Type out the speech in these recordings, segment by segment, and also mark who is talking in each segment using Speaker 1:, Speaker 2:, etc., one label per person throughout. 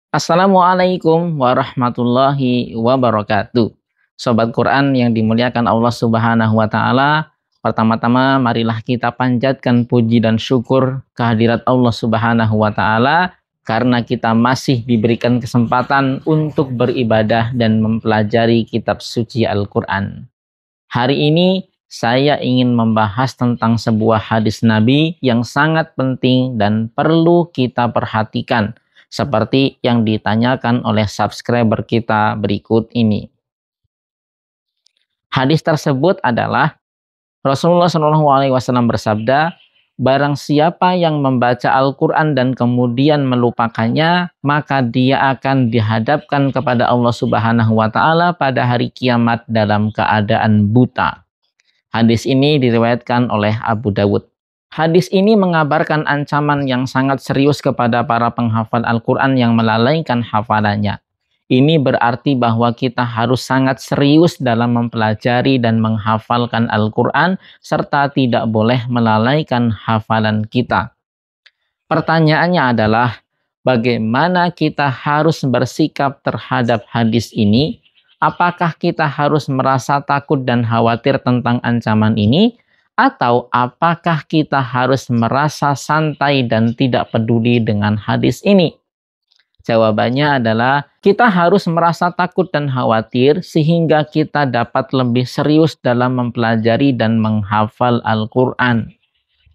Speaker 1: Assalamualaikum warahmatullahi wabarakatuh. Sobat Quran yang dimuliakan Allah Subhanahu wa taala, pertama-tama marilah kita panjatkan puji dan syukur kehadirat Allah Subhanahu wa taala karena kita masih diberikan kesempatan untuk beribadah dan mempelajari kitab suci Al-Qur'an. Hari ini saya ingin membahas tentang sebuah hadis Nabi yang sangat penting dan perlu kita perhatikan, seperti yang ditanyakan oleh subscriber kita berikut ini. Hadis tersebut adalah Rasulullah SAW bersabda, barang siapa yang membaca Al-Quran dan kemudian melupakannya, maka dia akan dihadapkan kepada Allah Subhanahu wa taala pada hari kiamat dalam keadaan buta. Hadis ini diriwayatkan oleh Abu Dawud. Hadis ini mengabarkan ancaman yang sangat serius kepada para penghafal Al-Quran yang melalaikan hafalannya. Ini berarti bahwa kita harus sangat serius dalam mempelajari dan menghafalkan Al-Quran serta tidak boleh melalaikan hafalan kita. Pertanyaannya adalah, bagaimana kita harus bersikap terhadap hadis ini? Apakah kita harus merasa takut dan khawatir tentang ancaman ini? Atau apakah kita harus merasa santai dan tidak peduli dengan hadis ini? Jawabannya adalah kita harus merasa takut dan khawatir sehingga kita dapat lebih serius dalam mempelajari dan menghafal Al-Quran.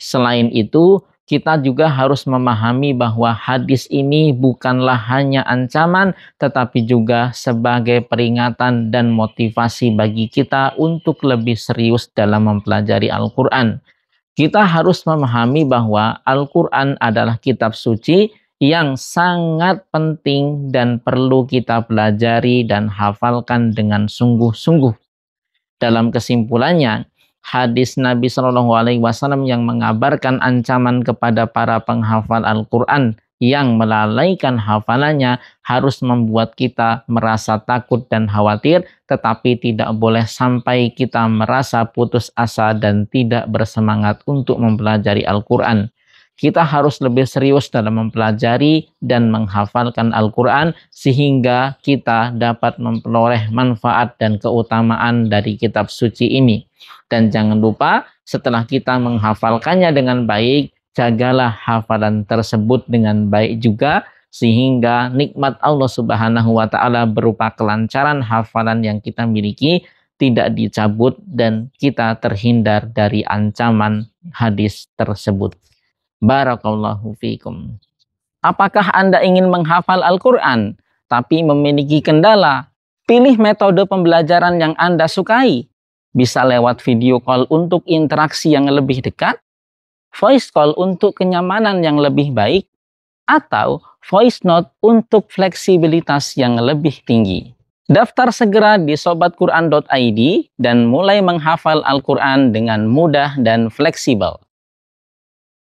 Speaker 1: Selain itu, kita juga harus memahami bahwa hadis ini bukanlah hanya ancaman, tetapi juga sebagai peringatan dan motivasi bagi kita untuk lebih serius dalam mempelajari Al-Quran. Kita harus memahami bahwa Al-Quran adalah kitab suci yang sangat penting dan perlu kita pelajari dan hafalkan dengan sungguh-sungguh. Dalam kesimpulannya, hadis Nabi SAW yang mengabarkan ancaman kepada para penghafal Al-Quran yang melalaikan hafalannya harus membuat kita merasa takut dan khawatir, tetapi tidak boleh sampai kita merasa putus asa dan tidak bersemangat untuk mempelajari Al-Quran. Kita harus lebih serius dalam mempelajari dan menghafalkan Al-Quran sehingga kita dapat memperoleh manfaat dan keutamaan dari kitab suci ini. Dan jangan lupa, setelah kita menghafalkannya dengan baik, jagalah hafalan tersebut dengan baik juga, sehingga nikmat Allah Subhanahu wa taala berupa kelancaran hafalan yang kita miliki tidak dicabut dan kita terhindar dari ancaman hadis tersebut. Barakallahu fiikum. Apakah Anda ingin menghafal Al-Quran tapi memiliki kendala? Pilih metode pembelajaran yang Anda sukai. Bisa lewat video call untuk interaksi yang lebih dekat, voice call untuk kenyamanan yang lebih baik, atau voice note untuk fleksibilitas yang lebih tinggi. Daftar segera di sobatquran.id dan mulai menghafal Al-Quran dengan mudah dan fleksibel.